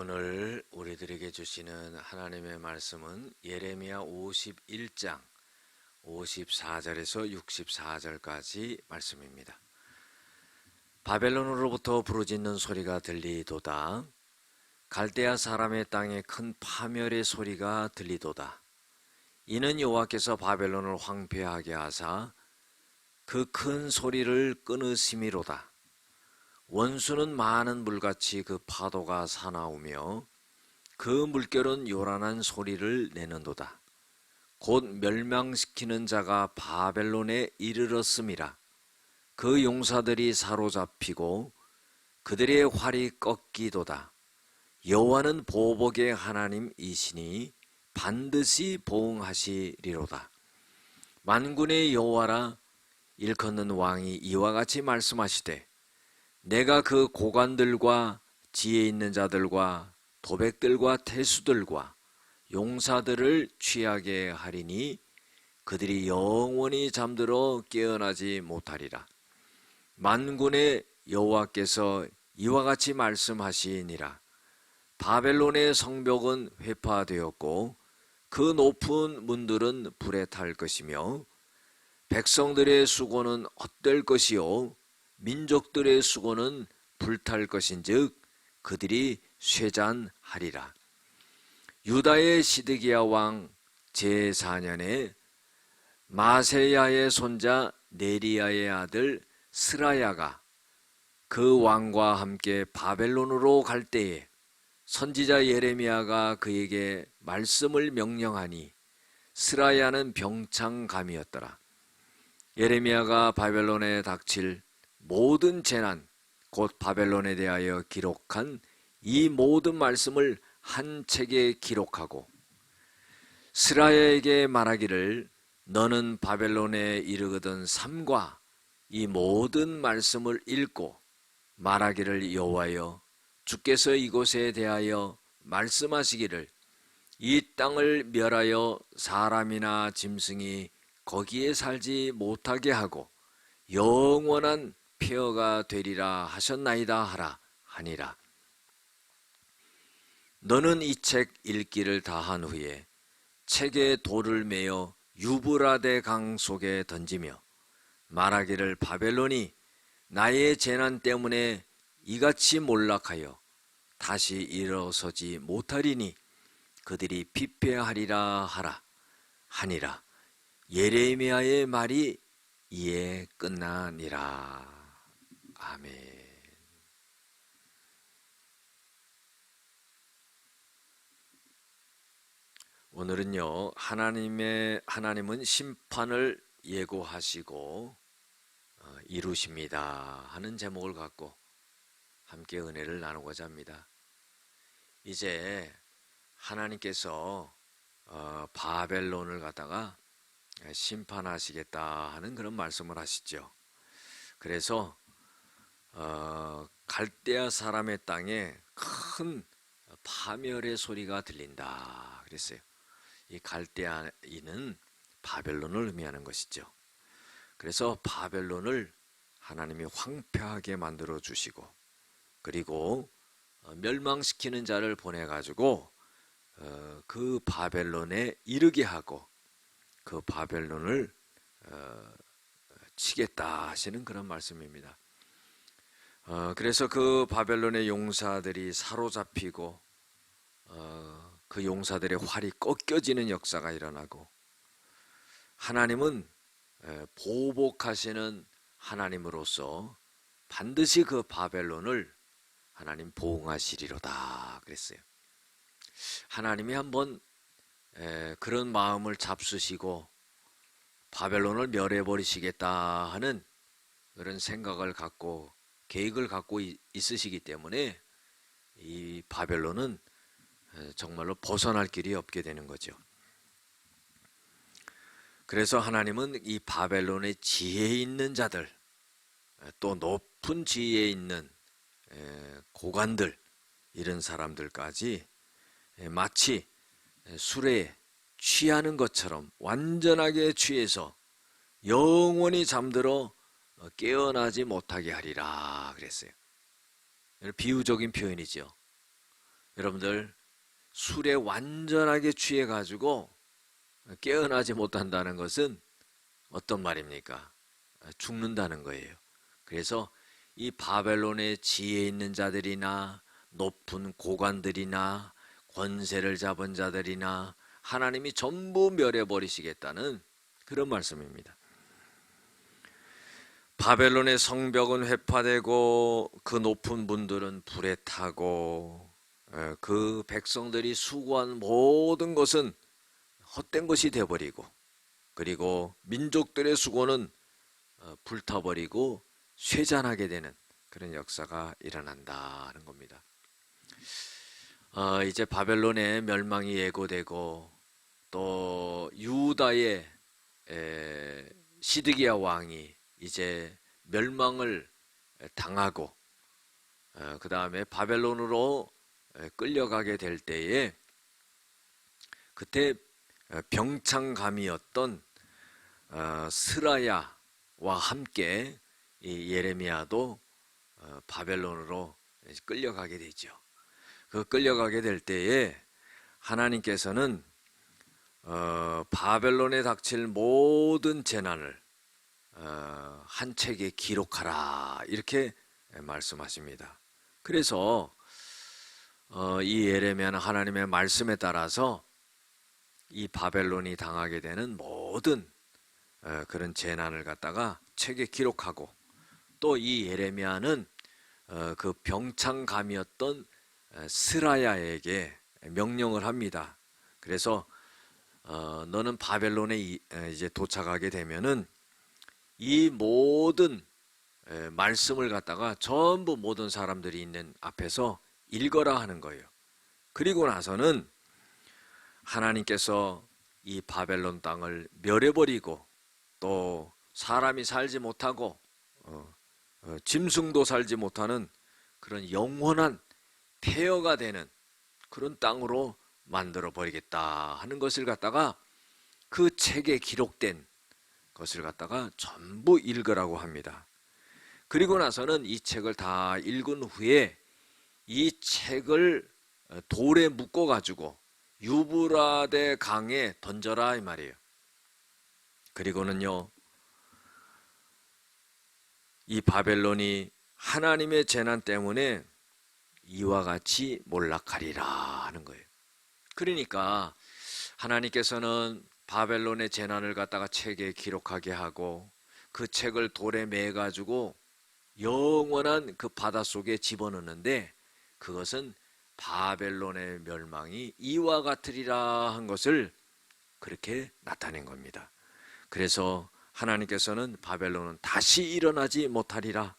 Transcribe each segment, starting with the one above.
오늘 우리들에게 주시는 하나님의 말씀은 예레미야 51장 54절에서 64절까지 말씀입니다. 바벨론으로부터 부르짖는 소리가 들리도다. 갈대아 사람의 땅에 큰 파멸의 소리가 들리도다. 이는 여호와께서 바벨론을 황폐하게 하사 그 큰 소리를 끊으심이로다. 원수는 많은 물같이 그 파도가 사나우며 그 물결은 요란한 소리를 내는도다. 곧 멸망시키는 자가 바벨론에 이르렀음이라. 그 용사들이 사로잡히고 그들의 활이 꺾이도다. 여호와는 보복의 하나님이시니 반드시 보응하시리로다. 만군의 여호와라, 일컫는 왕이 이와 같이 말씀하시되, 내가 그 고관들과 지혜 있는 자들과 도백들과 태수들과 용사들을 취하게 하리니 그들이 영원히 잠들어 깨어나지 못하리라. 만군의 여호와께서 이와 같이 말씀하시니라. 바벨론의 성벽은 회파되었고 그 높은 문들은 불에 탈 것이며 백성들의 수고는 헛될 것이요 민족들의 수고는 불탈 것인즉 그들이 쇠잔하리라. 유다의 시드기야 왕 제4년에 마세야의 손자 네리야의 아들 스라야가 그 왕과 함께 바벨론으로 갈 때에 선지자 예레미야가 그에게 말씀을 명령하니 스라야는 병창감이었더라. 예레미야가 바벨론에 닥칠 모든 재난, 곧 바벨론에 대하여 기록한 이 모든 말씀을 한 책에 기록하고 스라야에게 말하기를, 너는 바벨론에 이르거든 삼가 이 모든 말씀을 읽고 말하기를, 여호와여 주께서 이곳에 대하여 말씀하시기를, 이 땅을 멸하여 사람이나 짐승이 거기에 살지 못하게 하고 영원한 폐허가 되리라 하셨나이다 하라 하니라. 너는 이 책 읽기를 다한 후에 책에 돌을 메어 유브라데 강 속에 던지며 말하기를, 바벨론이 나의 재난 때문에 이같이 몰락하여 다시 일어서지 못하리니 그들이 피폐하리라 하라 하니라. 예레미야의 말이 이에 끝나니라. 아멘. 오늘은요, 하나님은 심판을 예고하시고 이루십니다 하는 제목을 갖고 함께 은혜를 나누고자 합니다. 이제 하나님께서 바벨론을 갖다가 심판하시겠다 하는 그런 말씀을 하시죠. 그래서 갈대아 사람의 땅에 큰 파멸의 소리가 들린다 그랬어요. 이 갈대아인은 바벨론을 의미하는 것이죠. 그래서 바벨론을 하나님이 황폐하게 만들어 주시고, 그리고 멸망시키는 자를 보내 가지고 그 바벨론에 이르게 하고 그 바벨론을 치겠다 하시는 그런 말씀입니다. 그래서 그 바벨론의 용사들이 사로잡히고 그 용사들의 활이 꺾여지는 역사가 일어나고, 하나님은 보복하시는 하나님으로서 반드시 그 바벨론을 하나님 보응하시리로다 그랬어요. 하나님이 한번 그런 마음을 잡수시고 바벨론을 멸해버리시겠다 하는 그런 생각을 갖고 계획을 갖고 있으시기 때문에 이 바벨론은 정말로 벗어날 길이 없게 되는 거죠. 그래서 하나님은 이 바벨론의 지혜 있는 자들, 또 높은 지혜에 있는 고관들, 이런 사람들까지 마치 술에 취하는 것처럼 완전하게 취해서 영원히 잠들어 깨어나지 못하게 하리라 그랬어요. 비유적인 표현이죠. 여러분들 술에 완전하게 취해가지고 깨어나지 못한다는 것은 어떤 말입니까? 죽는다는 거예요. 그래서 이 바벨론의 지혜 있는 자들이나 높은 고관들이나 권세를 잡은 자들이나 하나님이 전부 멸해버리시겠다는 그런 말씀입니다. 바벨론의 성벽은 회파되고 그 높은 분들은 불에 타고 그 백성들이 수고한 모든 것은 헛된 것이 되어버리고, 그리고 민족들의 수고는 불타버리고 쇠잔하게 되는 그런 역사가 일어난다는 겁니다. 이제 바벨론의 멸망이 예고되고 또 유다의 시드기야 왕이 이제 멸망을 당하고 그 다음에 바벨론으로 끌려가게 될 때에 그때 병창감이었던 스라야와 함께 이 예레미야도 바벨론으로 끌려가게 되죠. 그 끌려가게 될 때에 하나님께서는 바벨론에 닥칠 모든 재난을 한 책에 기록하라 이렇게 말씀하십니다. 그래서 이 예레미야는 하나님의 말씀에 따라서 이 바벨론이 당하게 되는 모든 그런 재난을 갖다가 책에 기록하고, 또 이 예레미야는 그 병창감이었던 스라야에게 명령을 합니다. 그래서 너는 바벨론에 이제 도착하게 되면은 이 모든 말씀을 갖다가 전부 모든 사람들이 있는 앞에서 읽어라 하는 거예요. 그리고 나서는 하나님께서 이 바벨론 땅을 멸해버리고 또 사람이 살지 못하고 짐승도 살지 못하는 그런 영원한 폐허가 되는 그런 땅으로 만들어 버리겠다 하는 것을 갖다가 그 책에 기록된 것을 갖다가 전부 읽으라고 합니다. 그리고 나서는 이 책을 다 읽은 후에 이 책을 돌에 묶어 가지고 유브라데 강에 던져라 이 말이에요. 그리고는요, 이 바벨론이 하나님의 재난 때문에 이와 같이 몰락하리라 하는 거예요. 그러니까 하나님께서는 바벨론의 재난을 갖다가 책에 기록하게 하고 그 책을 돌에 매 가지고 영원한 그 바닷속에 집어넣는데, 그것은 바벨론의 멸망이 이와 같으리라 한 것을 그렇게 나타낸 겁니다. 그래서 하나님께서는 바벨론은 다시 일어나지 못하리라,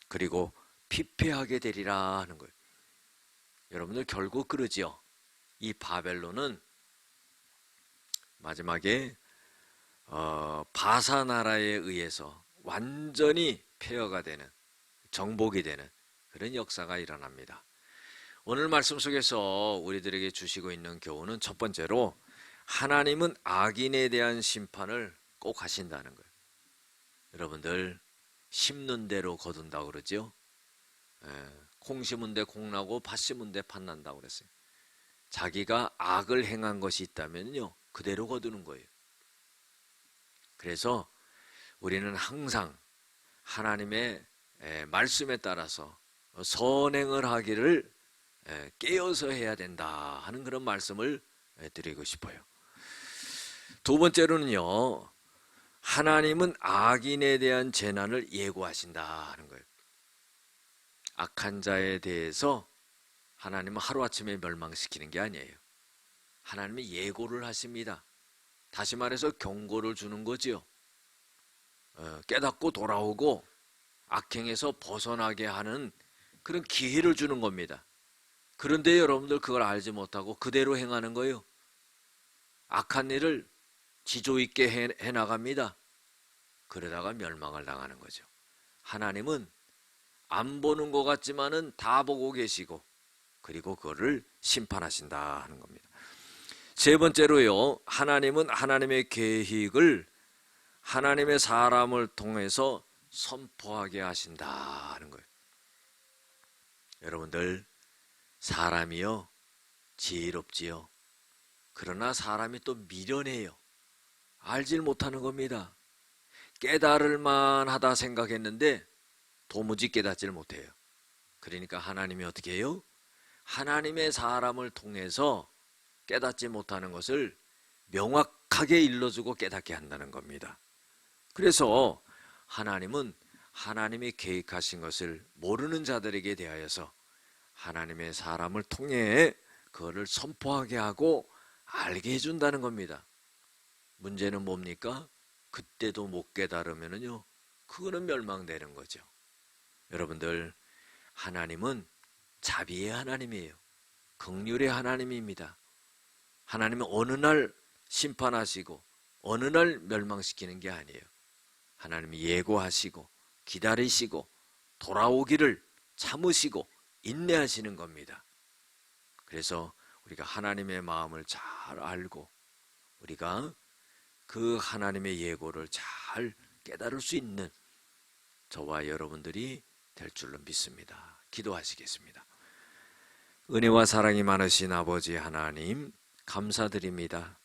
그리고 피폐하게 되리라 하는 거예요. 여러분들 결국 그러지요. 이 바벨론은 마지막에 바사 나라에 의해서 완전히 폐허가 되는, 정복이 되는 그런 역사가 일어납니다. 오늘 말씀 속에서 우리들에게 주시고 있는 교훈은 첫 번째로 하나님은 악인에 대한 심판을 꼭 하신다는 거예요. 여러분들 심는 대로 거둔다고 그러죠. 콩 심은 데 콩 나고 팥 심은 데 팥 난다고 그랬어요. 자기가 악을 행한 것이 있다면요, 그대로 거두는 거예요. 그래서 우리는 항상 하나님의 말씀에 따라서 선행을 하기를 깨어서 해야 된다 하는 그런 말씀을 드리고 싶어요. 두 번째로는요, 하나님은 악인에 대한 재난을 예고하신다 하는 거예요. 악한 자에 대해서 하나님은 하루아침에 멸망시키는 게 아니에요. 하나님은 예고를 하십니다. 다시 말해서 경고를 주는 거지요. 깨닫고 돌아오고 악행에서 벗어나게 하는 그런 기회를 주는 겁니다. 그런데 여러분들 그걸 알지 못하고 그대로 행하는 거예요. 악한 일을 지조 있게 해나갑니다. 그러다가 멸망을 당하는 거죠. 하나님은 안 보는 것 같지만은 다 보고 계시고, 그리고 그거를 심판하신다 하는 겁니다. 세 번째로요, 하나님은 하나님의 계획을 하나님의 사람을 통해서 선포하게 하신다 하는 거예요. 여러분들 사람이요 지혜롭지요. 그러나 사람이 또 미련해요. 알질 못하는 겁니다. 깨달을 만하다 생각했는데 도무지 깨닫질 못해요. 그러니까 하나님이 어떻게 해요? 하나님의 사람을 통해서 깨닫지 못하는 것을 명확하게 일러주고 깨닫게 한다는 겁니다. 그래서 하나님은 하나님이 계획하신 것을 모르는 자들에게 대하여서 하나님의 사람을 통해 그거를 선포하게 하고 알게 해준다는 겁니다. 문제는 뭡니까? 그때도 못 깨달으면요, 그거는 멸망되는 거죠. 여러분들, 하나님은 자비의 하나님이에요. 긍휼의 하나님입니다. 하나님은 어느 날 심판하시고 어느 날 멸망시키는 게 아니에요. 하나님이 예고하시고 기다리시고 돌아오기를 참으시고 인내하시는 겁니다. 그래서 우리가 하나님의 마음을 잘 알고 우리가 그 하나님의 예고를 잘 깨달을 수 있는 저와 여러분들이 될 줄로 믿습니다. 기도하시겠습니다. 은혜와 사랑이 많으신 아버지 하나님, 감사드립니다.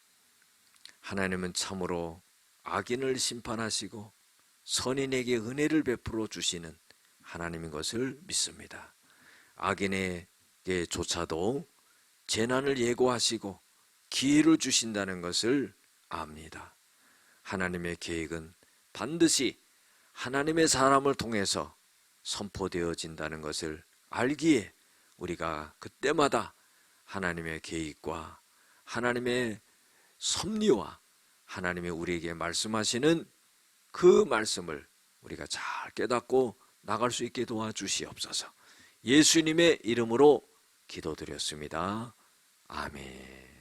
하나님은 참으로 악인을 심판하시고 선인에게 은혜를 베풀어 주시는 하나님인 것을 믿습니다. 악인에게조차도 재난을 예고하시고 기회를 주신다는 것을 압니다. 하나님의 계획은 반드시 하나님의 사람을 통해서 선포되어진다는 것을 알기에 우리가 그때마다 하나님의 계획과 하나님의 섭리와 하나님의 우리에게 말씀하시는 그 말씀을 우리가 잘 깨닫고 나갈 수 있게 도와주시옵소서. 예수님의 이름으로 기도드렸습니다. 아멘.